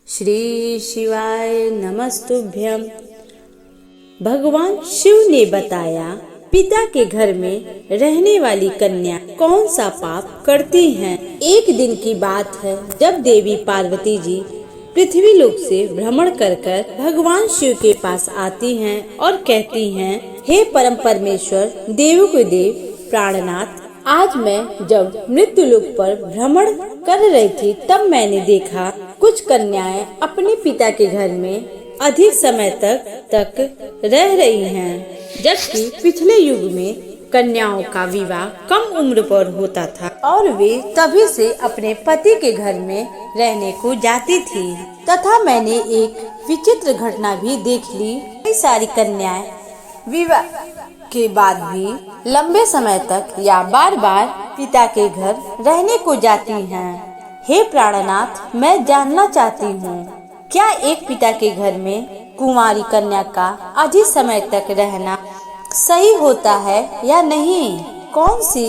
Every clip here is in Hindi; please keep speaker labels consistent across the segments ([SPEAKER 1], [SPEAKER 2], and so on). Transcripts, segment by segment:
[SPEAKER 1] श्री शिवाय नमस्तुभ्यं। भगवान शिव ने बताया, पिता के घर में रहने वाली कन्या कौन सा पाप करती हैं। एक दिन की बात है जब देवी पार्वती जी पृथ्वी लोक से भ्रमण कर भगवान शिव के पास आती हैं और कहती हैं, हे परम परमेश्वर, देवों के देव प्राणनाथ, आज मैं जब मृत्यु लोक पर भ्रमण कर रही थी तब मैंने देखा कुछ कन्याएं अपने पिता के घर में अधिक समय तक रह रही हैं, जबकि पिछले युग में कन्याओं का विवाह कम उम्र पर होता था और वे तभी से अपने पति के घर में रहने को जाती थी। तथा मैंने एक विचित्र घटना भी देख ली। कई सारी कन्याएं विवाह के बाद भी लंबे समय तक या बार बार पिता के घर रहने को जाती हैं। हे प्राणनाथ, मैं जानना चाहती हूँ, क्या एक पिता के घर में कुंवारी कन्या का अधिक समय तक रहना सही होता है या नहीं? कौन सी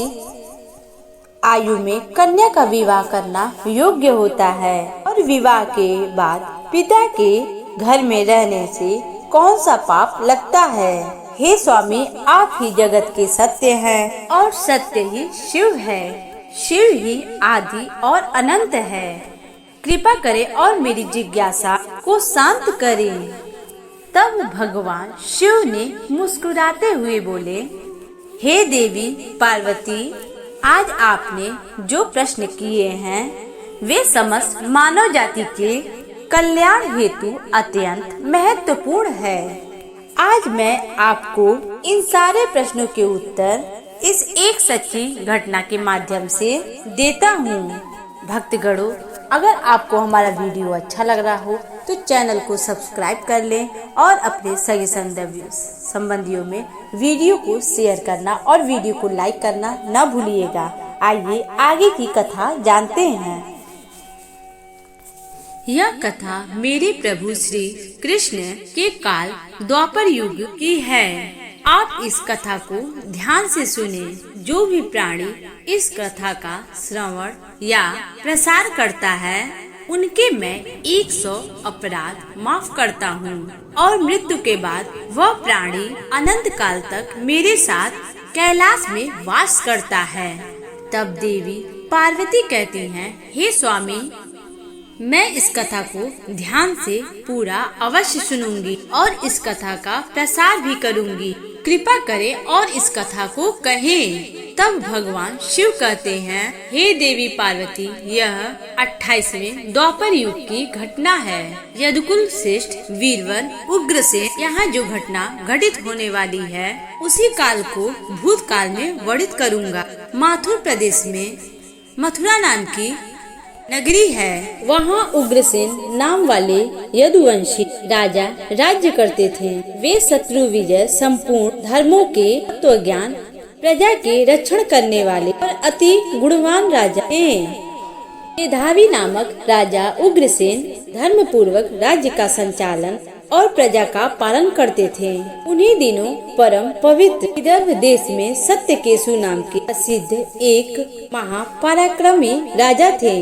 [SPEAKER 1] आयु में कन्या का विवाह करना योग्य होता है और विवाह के बाद पिता के घर में रहने से कौन सा पाप लगता है? हे स्वामी, आप ही जगत के सत्य हैं और सत्य ही शिव है। शिव ही आदि और अनंत है। कृपा करें और मेरी जिज्ञासा को शांत करें। तब भगवान शिव ने मुस्कुराते हुए बोले, हे देवी पार्वती, आज आपने जो प्रश्न किए हैं वे समस्त मानव जाति के कल्याण हेतु अत्यंत महत्वपूर्ण है। आज मैं आपको इन सारे प्रश्नों के उत्तर इस एक सच्ची घटना के माध्यम से देता हूँ। भक्तगणों, अगर आपको हमारा वीडियो अच्छा लग रहा हो तो चैनल को सब्सक्राइब कर लें और अपने सगे संबंधियों में वीडियो को शेयर करना और वीडियो को लाइक करना न भूलिएगा। आइए आगे की कथा जानते हैं। यह कथा मेरे प्रभु श्री कृष्ण के काल द्वापर युग की है। आप इस कथा को ध्यान से सुने। जो भी प्राणी इस कथा का श्रवण या प्रसार करता है उनके मैं 100 अपराध माफ करता हूँ और मृत्यु के बाद वह प्राणी अनंत काल तक मेरे साथ कैलाश में वास करता है। तब देवी पार्वती कहती हैं, हे स्वामी, मैं इस कथा को ध्यान से पूरा अवश्य सुनूंगी और इस कथा का प्रसार भी करूंगी। कृपा करें और इस कथा को कहें। तब भगवान शिव कहते हैं, हे देवी पार्वती, यह 28वें द्वापर युग की घटना है। यदुकुल श्रेष्ठ वीरवर उग्रसेन यहाँ जो घटना घटित होने वाली है उसी काल को भूतकाल में वर्णित करूँगा। माथुर प्रदेश में मथुरा नाम की नगरी है। वहाँ उग्रसेन नाम वाले यदुवंशी राजा राज्य करते थे। वे शत्रु विजय, संपूर्ण धर्मों के तत्वज्ञान, प्रजा के रक्षण करने वाले और अति गुणवान राजा थे। मेधावी नामक राजा उग्रसेन धर्म पूर्वक राज्य का संचालन और प्रजा का पालन करते थे। उन्हीं दिनों परम पवित्र विदर्भ देश में सत्यकेशु नाम के प्रसिद्ध एक महापराक्रमी राजा थे।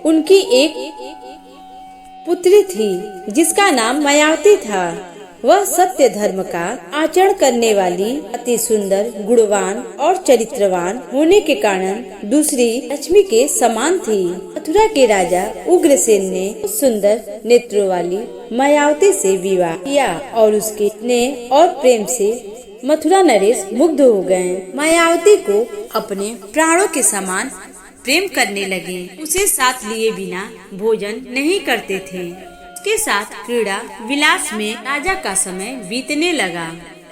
[SPEAKER 1] उनकी एक पुत्री थी जिसका नाम मायावती था। वह सत्य धर्म का आचरण करने वाली, अति सुंदर, गुणवान और चरित्रवान होने के कारण दूसरी लक्ष्मी के समान थी। मथुरा के राजा उग्रसेन ने उस सुंदर नेत्रों वाली मायावती से विवाह किया और उसके स्नेह और प्रेम से मथुरा नरेश मुग्ध हो गए। मायावती को अपने प्राणों के समान प्रेम करने लगे। उसे साथ लिए बिना भोजन नहीं करते थे। उसके साथ क्रीड़ा विलास में राजा का समय बीतने लगा।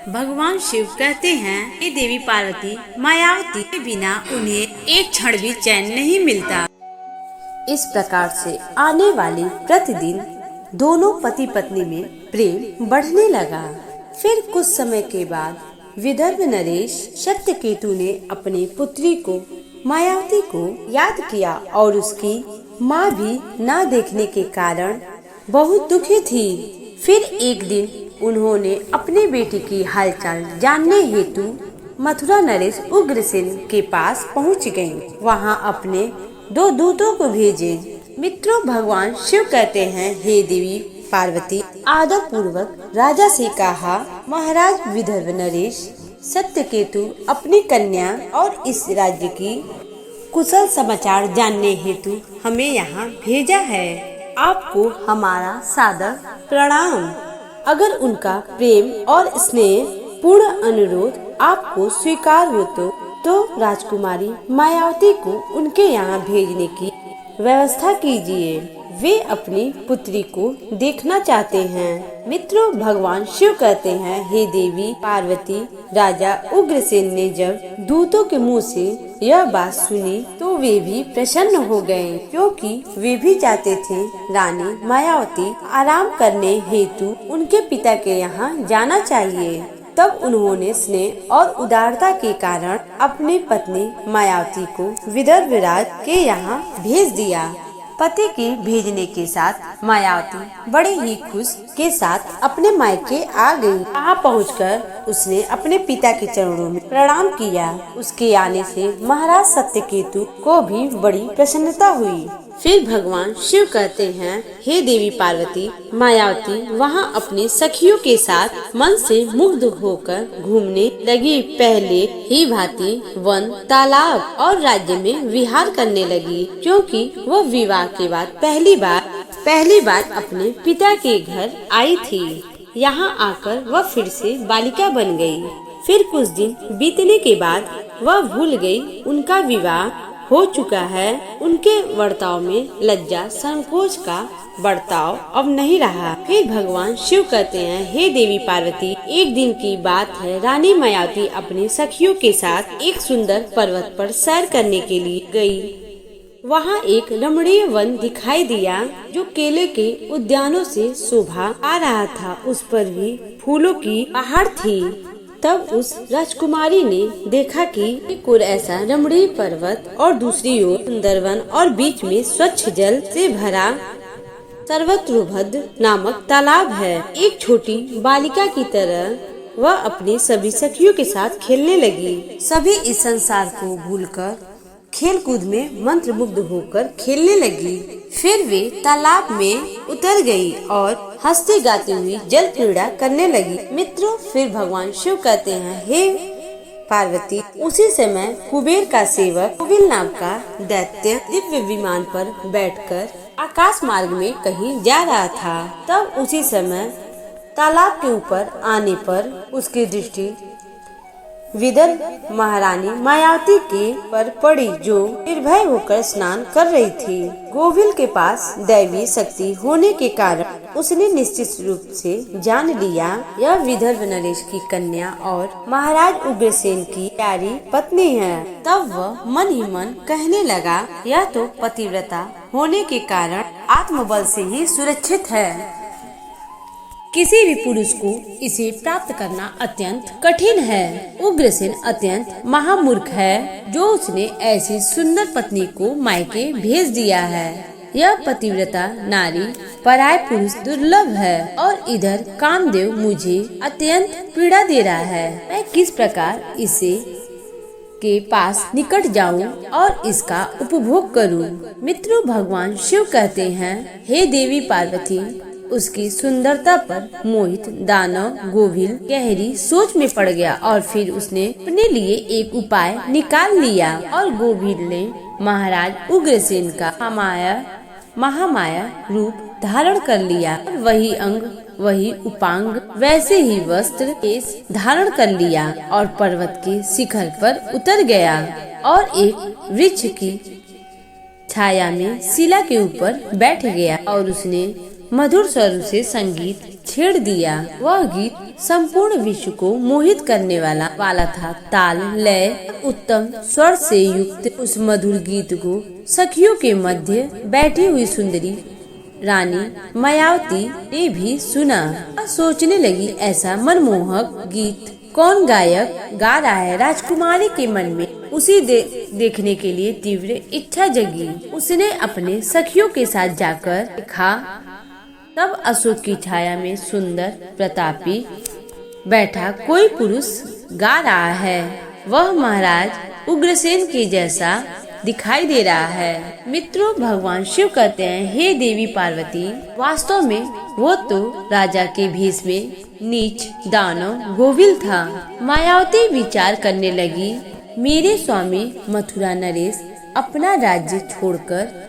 [SPEAKER 1] भगवान शिव कहते हैं, ये देवी पार्वती, मायावती के बिना उन्हें एक क्षण भी चैन नहीं मिलता। इस प्रकार से आने वाले प्रतिदिन दोनों पति पत्नी में प्रेम बढ़ने लगा। फिर कुछ समय के बाद विदर्भ नरेश सत्यकेतु ने अपनी पुत्री को मायावती को याद किया और उसकी माँ भी न देखने के कारण बहुत दुखी थी। फिर एक दिन उन्होंने अपनी बेटी की हालचाल जानने हेतु मथुरा नरेश उग्रसेन के पास पहुँच गयी। वहाँ अपने 2 दूतों को भेजे। मित्रों, भगवान शिव कहते हैं, हे देवी पार्वती, आदर पूर्वक राजा से कहा, महाराज विदर्भ नरेश सत्यकेतु अपनी कन्या और इस राज्य की कुशल समाचार जानने हेतु हमें यहाँ भेजा है। आपको हमारा सादर प्रणाम। अगर उनका प्रेम और स्नेह पूर्ण अनुरोध आपको स्वीकार हो तो राजकुमारी मायावती को उनके यहाँ भेजने की व्यवस्था कीजिए। वे अपनी पुत्री को देखना चाहते हैं। मित्रों, भगवान शिव कहते हैं, हे देवी पार्वती, राजा उग्रसेन ने जब दूतों के मुंह से यह बात सुनी तो वे भी प्रसन्न हो गए, क्योंकि वे भी चाहते थे रानी मायावती आराम करने हेतु उनके पिता के यहाँ जाना चाहिए। तब उन्होंने स्नेह और उदारता के कारण अपनी पत्नी मायावती को विदर्भ राज के यहाँ भेज दिया। पति के भेजने के साथ मायावती बड़े ही खुश के साथ अपने मायके आ गई। वहाँ पहुंचकर उसने अपने पिता के चरणों में प्रणाम किया। उसके आने से महाराज सत्यकेतु को भी बड़ी प्रसन्नता हुई। फिर भगवान शिव कहते हैं, हे देवी पार्वती, मायावती वहाँ अपने सखियों के साथ मन से मुग्ध होकर घूमने लगी। पहले ही भांति वन, तालाब और राज्य में विहार करने लगी, क्योंकि वह विवाह के बाद पहली बार अपने पिता के घर आई थी। यहाँ आकर वह फिर से बालिका बन गई। फिर कुछ दिन बीतने के बाद वह भूल गई उनका विवाह हो चुका है। उनके बर्ताव में लज्जा संकोच का बर्ताव अब नहीं रहा। फिर भगवान शिव कहते हैं, हे देवी पार्वती, एक दिन की बात है, रानी मायावती अपने सखियों के साथ एक सुंदर पर्वत पर सैर करने के लिए गई। वहाँ एक रमणीय वन दिखाई दिया जो केले के उद्यानों से शोभा आ रहा था। उस पर भी फूलों की पहाड़ थी। तब उस राजकुमारी ने देखा कि एक ओर ऐसा रमणीय पर्वत और दूसरी ओर सुंदर वन और बीच में स्वच्छ जल से भरा सर्वतोभद्र नामक तालाब है। एक छोटी बालिका की तरह वह अपनी सभी सखियों के साथ खेलने लगी। सभी इस संसार को भूलकर खेल कूद में मंत्रमुग्ध होकर खेलने लगी। फिर वे तालाब में उतर गई और हंसते गाते हुए जल क्रीड़ा करने लगी। मित्रों, फिर भगवान शिव कहते हैं, हे पार्वती, उसी समय कुबेर का सेवक कुबिल नाम का दैत्य दिव्य विमान पर बैठकर आकाश मार्ग में कहीं जा रहा था। तब उसी समय तालाब के ऊपर आने पर उसकी दृष्टि विदर्भ महारानी मायावती के पर पड़ी, जो निर्भय होकर स्नान कर रही थी। गोविल के पास दैवी शक्ति होने के कारण उसने निश्चित रूप से जान लिया यह विदर्भ नरेश की कन्या और महाराज उग्रसेन की प्यारी पत्नी है। तब वह मन ही मन कहने लगा, यह तो पतिव्रता होने के कारण आत्मबल से ही सुरक्षित है। किसी भी पुरुष को इसे प्राप्त करना अत्यंत कठिन है। उग्रसेन अत्यंत महामूर्ख है, जो उसने ऐसी सुंदर पत्नी को मायके भेज दिया है। यह पतिव्रता नारी पराय पुरुष दुर्लभ है और इधर कामदेव मुझे अत्यंत पीड़ा दे रहा है। मैं किस प्रकार इसे के पास निकट जाऊं और इसका उपभोग करूं। मित्रों, भगवान शिव कहते हैं, हे देवी पार्वती, उसकी सुंदरता पर मोहित दानव गोविल गहरी सोच में पड़ गया और फिर उसने अपने लिए एक उपाय निकाल लिया और गोविल ने महाराज उग्रसेन का महामाया रूप धारण कर लिया। वही अंग, वही उपांग, वैसे ही वस्त्र केश धारण कर लिया और पर्वत के शिखर पर उतर गया और एक वृक्ष की छाया में शिला के ऊपर बैठ गया और उसने मधुर स्वर से संगीत छेड़ दिया। वह गीत संपूर्ण विश्व को मोहित करने वाला था। ताल, लय, उत्तम स्वर से युक्त उस मधुर गीत को सखियों के मध्य बैठी हुई सुंदरी रानी मायावती ने भी सुना। सोचने लगी, ऐसा मनमोहक गीत कौन गायक गा रहा है। राजकुमारी के मन में उसी देखने के लिए तीव्र इच्छा जगी। उसने अपने सखियों के साथ जाकर देखा। तब अशोक की छाया में सुंदर प्रतापी बैठा कोई पुरुष गा रहा है। वह महाराज उग्रसेन के जैसा दिखाई दे रहा है। मित्रों, भगवान शिव कहते हैं, हे देवी पार्वती, वास्तव में वो तो राजा के भेष में नीच दानव गोविल था। मायावती विचार करने लगी, मेरे स्वामी मथुरा नरेश अपना राज्य छोड़कर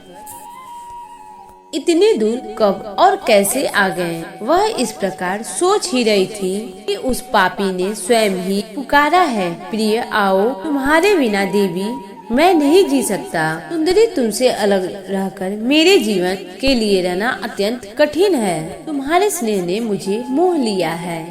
[SPEAKER 1] इतने दूर कब और कैसे आ गए। वह इस प्रकार सोच ही रही थी कि उस पापी ने स्वयं ही पुकारा है, प्रिय आओ, तुम्हारे बिना देवी मैं नहीं जी सकता। सुंदरी, तुमसे अलग रहकर मेरे जीवन के लिए रहना अत्यंत कठिन है। तुम्हारे स्नेह ने मुझे मोह लिया है,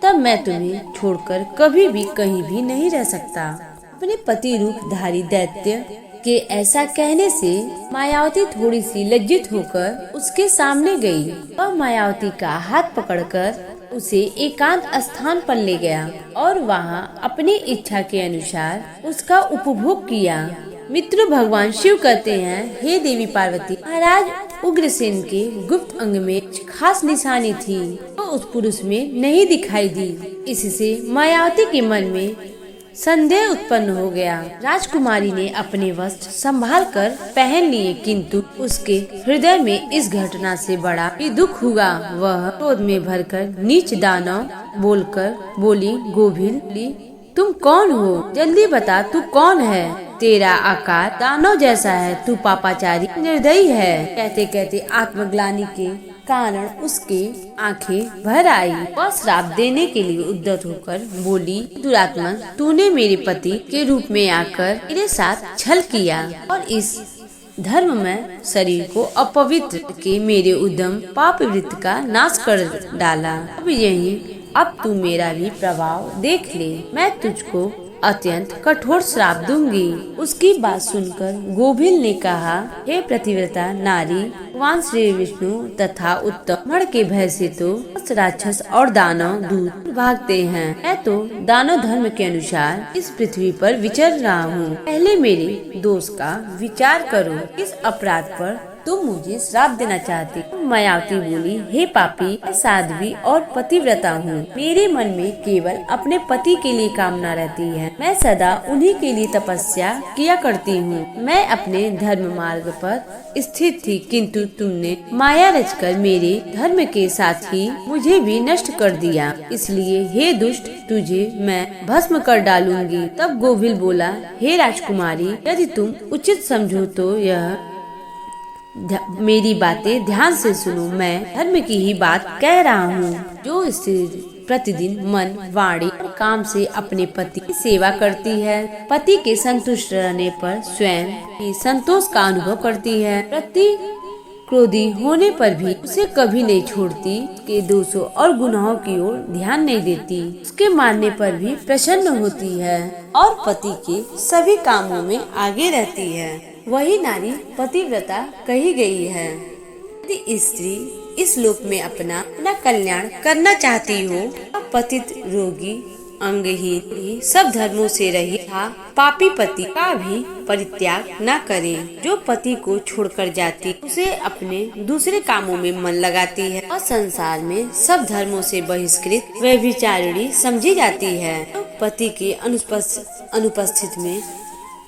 [SPEAKER 1] तब मैं तुम्हें छोड़कर कभी भी कहीं भी नहीं रह सकता। अपने पति रूपधारी दैत्य के ऐसा कहने से मायावती थोड़ी सी लज्जित होकर उसके सामने गई। वह मायावती का हाथ पकड़कर उसे एकांत स्थान पर ले गया और वहां अपनी इच्छा के अनुसार उसका उपभोग किया। मित्र, भगवान शिव कहते हैं, हे देवी पार्वती, महाराज उग्रसेन के गुप्त अंग में खास निशानी थी, वो उस पुरुष में नहीं दिखाई दी। इससे मायावती के मन में संदेह उत्पन्न हो गया। राजकुमारी ने अपने वस्त्र संभाल कर पहन लिए, किंतु उसके हृदय में इस घटना से बड़ा ही दुख हुआ। वह क्रोध में भरकर नीच दानव बोलकर बोली, गोभिल, तुम कौन हो? जल्दी बता, तू कौन है? तेरा आकार दानव जैसा है, तू पापाचारी निर्दयी है। कहते कहते आत्मग्लानि के कारण उसके आंखें भर आई। वह श्राप देने के लिए उद्यत होकर बोली, दुरात्मा, तूने मेरे पति के रूप में आकर मेरे साथ छल किया और इस धर्म में शरीर को अपवित्र के मेरे उद्यम पाप वृत्त का नाश कर डाला। अब तू मेरा भी प्रभाव देख ले, मैं तुझको अत्यंत कठोर श्राप दूंगी। उसकी बात सुनकर गोभिल ने कहा, हे प्रतिव्रता नारी, भगवान श्री विष्णु तथा उत्तम के भय से तो राक्षस और दानव दूर भागते हैं। मैं तो दानव धर्म के अनुसार इस पृथ्वी पर विचर रहा हूँ। पहले मेरे दोष का विचार करो, इस अपराध पर तुम मुझे श्राप देना चाहती। मायावती बोली, हे पापी, मैं साध्वी और पतिव्रता हूँ। मेरे मन में केवल अपने पति के लिए कामना रहती है। मैं सदा उन्हीं के लिए तपस्या किया करती हूँ। मैं अपने धर्म मार्ग पर स्थित थी, किंतु तुमने माया रचकर मेरे धर्म के साथ ही मुझे भी नष्ट कर दिया। इसलिए हे दुष्ट, तुझे मैं भस्म कर डालूंगी। तब गोभिल बोला, हे राजकुमारी, यदि तुम उचित समझो तो यह मेरी बातें ध्यान से सुनो। मैं धर्म की ही बात कह रहा हूँ। जो स्त्री प्रतिदिन मन, वाणी और काम से अपने पति की सेवा करती है, पति के संतुष्ट रहने पर स्वयं ही संतोष का अनुभव करती है, प्रति क्रोधी होने पर भी उसे कभी नहीं छोड़ती, के दोषों और गुनाहों की ओर ध्यान नहीं देती, उसके मानने पर भी प्रसन्न होती है और पति के सभी कामों में आगे रहती है, वही नारी पतिव्रता कही गई है। यदि स्त्री इस लोक में अपना कल्याण करना चाहती हो, पतित, रोगी, अंगहीन, सब धर्मों से रहित पापी पति का भी परित्याग न करे। जो पति को छोड़कर जाती, उसे अपने दूसरे कामों में मन लगाती है और संसार में सब धर्मों से बहिष्कृत व्यभिचारिणी समझी जाती है। तो पति के अनुपस्थित में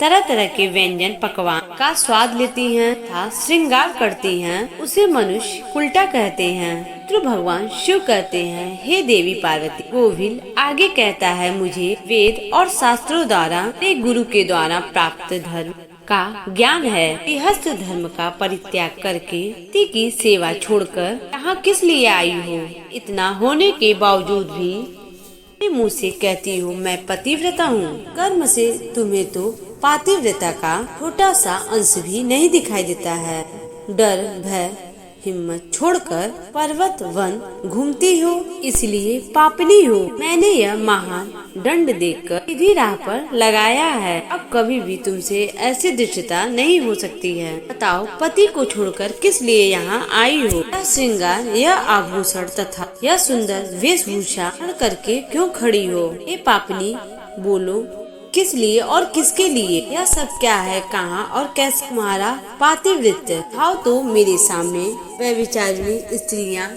[SPEAKER 1] तरह तरह के व्यंजन पकवान का स्वाद लेती हैं तथा श्रृंगार करती हैं, उसे मनुष्य उल्टा कहते हैं। तो भगवान शिव कहते हैं, हे देवी पार्वती, गोभिल आगे कहता है, मुझे वेद और शास्त्रों द्वारा एक गुरु के द्वारा प्राप्त धर्म का ज्ञान है। गृहस्थ धर्म का परित्याग करके पति की सेवा छोड़कर यहाँ किस लिए आई हो? इतना होने के बावजूद भी मुँह से कहती हूँ मैं पतिव्रता हूँ। कर्म से तुम्हें तो पातिव्रता का छोटा सा अंश भी नहीं दिखाई देता है। डर, भय, हिम्मत छोड़कर पर्वत वन घूमती हो, इसलिए पापनी हो। मैंने यह महान दंड देकर सीधी राह पर लगाया है। अब कभी भी तुमसे ऐसी दृष्टता नहीं हो सकती है। बताओ, पति को छोड़कर किस लिए यहाँ आई हो? यह श्रृंगार, यह आभूषण तथा यह सुंदर वेशभूषा करके क्यों खड़ी हो? ये पापनी, बोलो, किस लिए और किसके लिए? यह सब क्या है, कहाँ और कैसे तुम्हारा पातिव्रत्य? आओ तो मेरे सामने व्यभिचारिणी स्त्रियाँ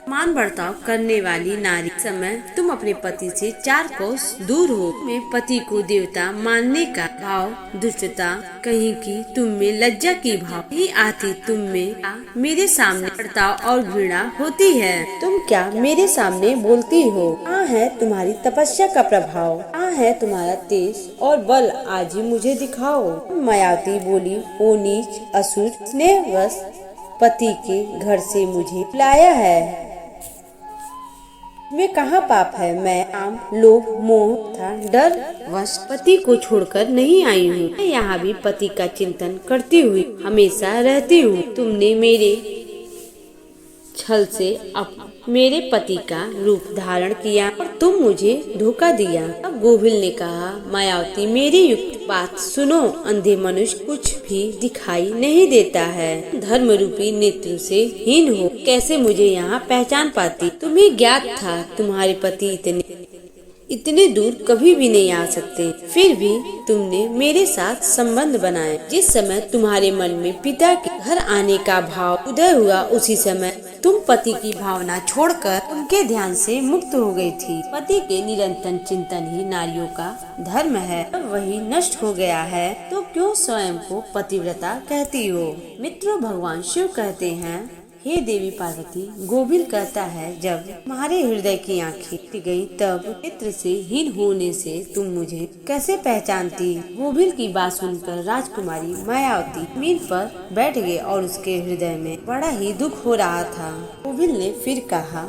[SPEAKER 1] मान बर्ताव करने वाली नारी। समय तुम अपने पति से 4 कोस दूर हो। में पति को देवता मानने का भाव, दुष्टता कहीं की तुम में लज्जा की भाव नहीं आती। तुम में मेरे सामने बर्ताव और घृणा होती है। तुम क्या मेरे सामने बोलती हो? कहाँ है तुम्हारी तपस्या का प्रभाव? कहाँ है तुम्हारा तेज और बल? आज ही मुझे दिखाओ। मायावती बोली, ओ नीच असुर, स्नेहवश पति के घर से मुझे लाया है। मैं कहाँ पाप है? मैं काम, लोभ, मोह तथा डर वश पति को छोड़कर नहीं आई हूँ। मैं यहाँ भी पति का चिंतन करती हुई हमेशा रहती हूँ। तुमने मेरे छल से मेरे पति का रूप धारण किया और तुम मुझे धोखा दिया। अब गोभिल ने कहा, मायावती मेरी युक्त बात सुनो। अंधे मनुष्य कुछ भी दिखाई नहीं देता है। धर्म रूपी नेत्र से हीन हो कैसे मुझे यहाँ पहचान पाती? तुम्हें ज्ञात था तुम्हारे पति इतने दूर कभी भी नहीं आ सकते, फिर भी तुमने मेरे साथ संबंध बनाए। जिस समय तुम्हारे मन में पिता के घर आने का भाव उदय हुआ, उसी समय तुम पति की भावना छोड़कर उनके ध्यान से मुक्त हो गई थी। पति के निरंतर चिंतन ही नारियों का धर्म है। अब वही नष्ट हो गया है तो क्यों स्वयं को पतिव्रता कहती हो? मित्रों, भगवान शिव कहते हैं, हे देवी पार्वती, गोभिल कहता है, जब तुम्हारे हृदय की आंखें टूट गई तब नेत्र से हीन होने से तुम मुझे कैसे पहचानती? गोभिल की बात सुनकर राजकुमारी मायावती जमीन पर बैठ गई और उसके हृदय में बड़ा ही दुख हो रहा था। गोभिल ने फिर कहा,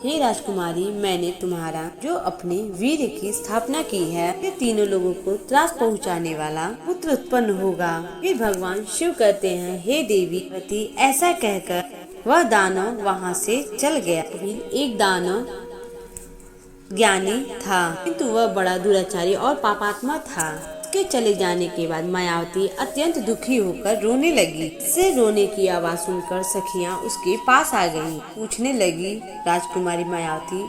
[SPEAKER 1] हे राजकुमारी, मैंने तुम्हारा जो अपने वीर की स्थापना की है, ये तीनों लोगों को त्रास पहुंचाने वाला पुत्र उत्पन्न होगा। फिर भगवान शिव कहते हैं, हे देवी पार्वती, ऐसा कहकर वह दानव वहाँ से चल गया। एक दानव ज्ञानी था, किंतु वह बड़ा दुराचारी और पापात्मा था। उसके चले जाने के बाद मायावती अत्यंत दुखी होकर रोने लगी। इससे रोने की आवाज सुनकर सखियां उसके पास आ गईं। पूछने लगी, राजकुमारी मायावती,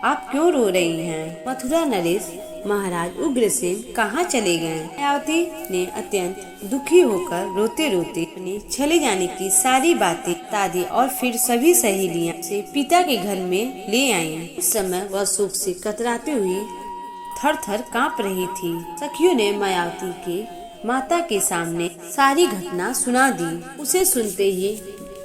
[SPEAKER 1] आप क्यों रो रही हैं? मथुरा नरेश महाराज उग्रसेन कहाँ चले गए? मायावती ने अत्यंत दुखी होकर रोते रोते अपने चले जाने की सारी बातें बता दी और फिर सभी सहेलियां से पिता के घर में ले आई। उस समय वह शोक से कतराती हुई थर थर काँप रही थी। सखियों ने मायावती के माता के सामने सारी घटना सुना दी। उसे सुनते ही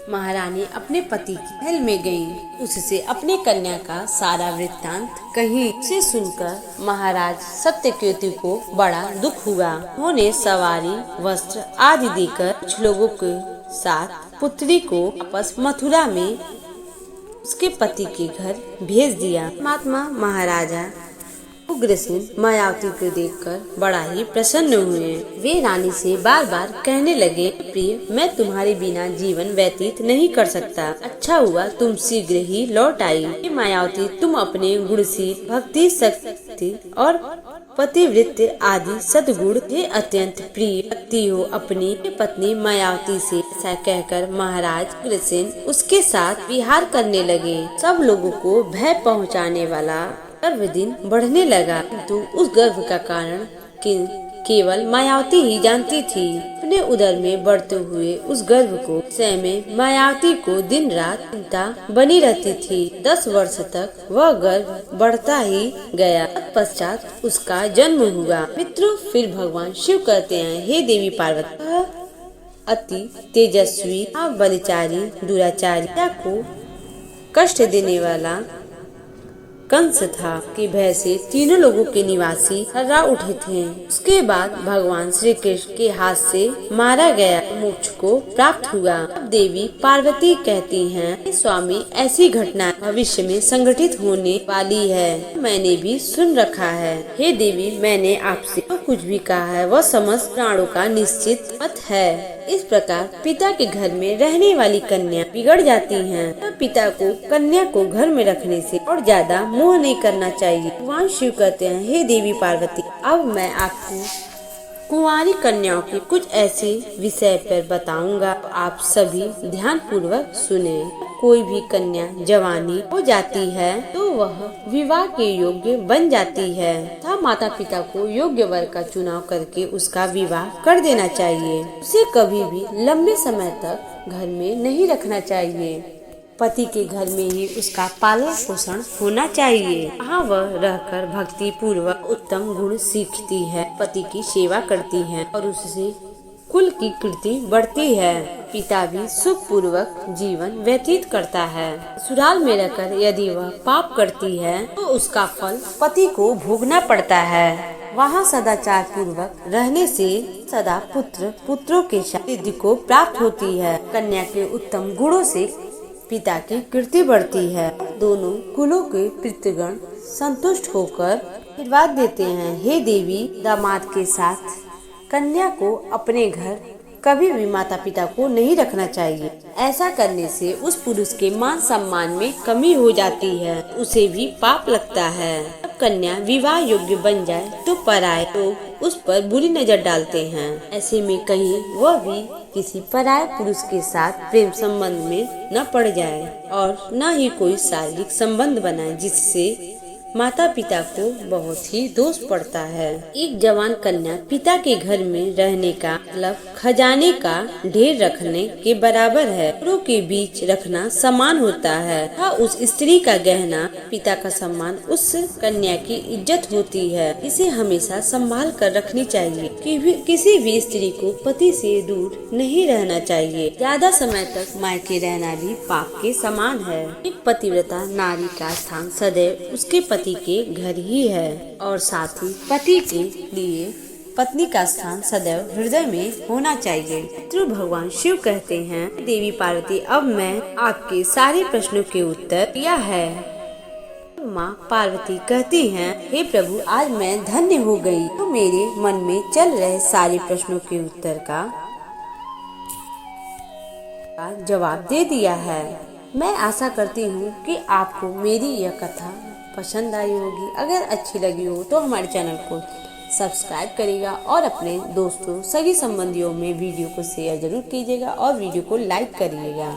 [SPEAKER 1] महारानी अपने पति की महल में गयी। उससे अपने कन्या का सारा वृत्तांत कही। उसे सुनकर महाराज सत्यकेतु को बड़ा दुख हुआ। उन्होंने सवारी, वस्त्र आदि देकर कुछ लोगों के साथ पुत्री को वापस मथुरा में उसके पति के घर भेज दिया। महात्मा महाराजा उग्रसेन मायावती को देखकर बड़ा ही प्रसन्न हुए। वे रानी से बार बार कहने लगे, प्रिय, मैं तुम्हारे बिना जीवन व्यतीत नहीं कर सकता। अच्छा हुआ तुम शीघ्र ही लौट आई। मायावती, तुम अपने गुणशील, भक्ति, शक्ति और पतिव्रत आदि सद्गुण ये अत्यंत प्रिय लगती हो। अपनी पत्नी मायावती से ऐसा कहकर महाराज उग्रसेन उसके साथ विहार करने लगे। सब लोगों को भय पहुँचाने वाला गर्भ दिन बढ़ने लगा, किंतु उस गर्भ का कारण केवल मायावती ही जानती थी। अपने उदर में बढ़ते हुए उस गर्भ को विषय में मायावती को दिन रात चिंता बनी रहती थी। 10 वर्ष तक वह गर्भ बढ़ता ही गया। तत्पश्चात उसका जन्म हुआ। मित्रों, फिर भगवान शिव कहते हैं, हे देवी पार्वती, अति तेजस्वी, बलचारी, दुराचारी को कष्ट देने वाला कंस था कि भय से तीनों लोगों के निवासी थर्रा उठे थे। उसके बाद भगवान श्री कृष्ण के हाथ से मारा गया, मोक्ष को प्राप्त हुआ। अब देवी पार्वती कहती हैं, स्वामी, ऐसी घटना भविष्य में संघटित होने वाली है, मैंने भी सुन रखा है। हे देवी, मैंने आपसे जो कुछ भी कहा है वह समस्त प्राणों का निश्चित मत है। इस प्रकार पिता के घर में रहने वाली कन्या बिगड़ जाती हैं। पिता को कन्या को घर में रखने से और ज्यादा मोह नहीं करना चाहिए। भगवान शिव कहते हैं, हे देवी पार्वती, अब मैं आपको कुंवारी कन्याओं के कुछ ऐसे विषय पर बताऊंगा, आप सभी ध्यान पूर्वक सुने। कोई भी कन्या जवानी हो जाती है तो वह विवाह के योग्य बन जाती है तथा माता पिता को योग्य वर का चुनाव करके उसका विवाह कर देना चाहिए। उसे कभी भी लंबे समय तक घर में नहीं रखना चाहिए। पति के घर में ही उसका पालन पोषण होना चाहिए। वहाँ वह रहकर भक्ति पूर्वक उत्तम गुण सीखती है, पति की सेवा करती है और उससे कुल की कीर्ति बढ़ती है। पिता भी सुख पूर्वक जीवन व्यतीत करता है। ससुराल में रहकर यदि वह पाप करती है तो उसका फल पति को भोगना पड़ता है। वहाँ सदाचार पूर्वक रहने से सदा पुत्रों के सिद्धि को प्राप्त होती है। कन्या के उत्तम गुणों से पिता की कीर्ति बढ़ती है। दोनों कुलों के पितृगण संतुष्ट होकर आशीर्वाद देते हैं। हे देवी, दामाद के साथ कन्या को अपने घर कभी भी माता पिता को नहीं रखना चाहिए। ऐसा करने से उस पुरुष के मान सम्मान में कमी हो जाती है, उसे भी पाप लगता है। जब कन्या विवाह योग्य बन जाए तो पराये लोग उस पर बुरी नजर डालते हैं। ऐसे में कहीं वह भी किसी पराये पुरुष के साथ प्रेम संबंध में न पड़ जाए और न ही कोई शारीरिक संबंध बनाए, जिससे माता पिता को बहुत ही दोष पड़ता है। एक जवान कन्या पिता के घर में रहने का मतलब खजाने का ढेर रखने के बराबर है। औरों के बीच रखना समान होता है। उस स्त्री का गहना पिता का सम्मान, उस कन्या की इज्जत होती है। इसे हमेशा संभाल कर रखनी चाहिए। किसी भी स्त्री को पति से दूर नहीं रहना चाहिए। ज्यादा समय तक मायके रहना भी पाप के समान है। एक पतिव्रता नारी का स्थान सदैव उसके पति के घर ही है और साथ ही पति के लिए पत्नी का स्थान सदैव हृदय में होना चाहिए। पितृ भगवान शिव कहते हैं, देवी पार्वती, अब मैं आपके सारे प्रश्नों के उत्तर दिया है। माँ पार्वती कहती हैं, हे प्रभु, आज मैं धन्य हो गई। तो मेरे मन में चल रहे सारे प्रश्नों के उत्तर का जवाब दे दिया है। मैं आशा करती हूँ कि आपको मेरी यह कथा पसंद आई होगी। अगर अच्छी लगी हो तो हमारे चैनल को सब्सक्राइब करिएगा और अपने दोस्तों सगी संबंधियों में वीडियो को शेयर जरूर कीजिएगा और वीडियो को लाइक करिएगा।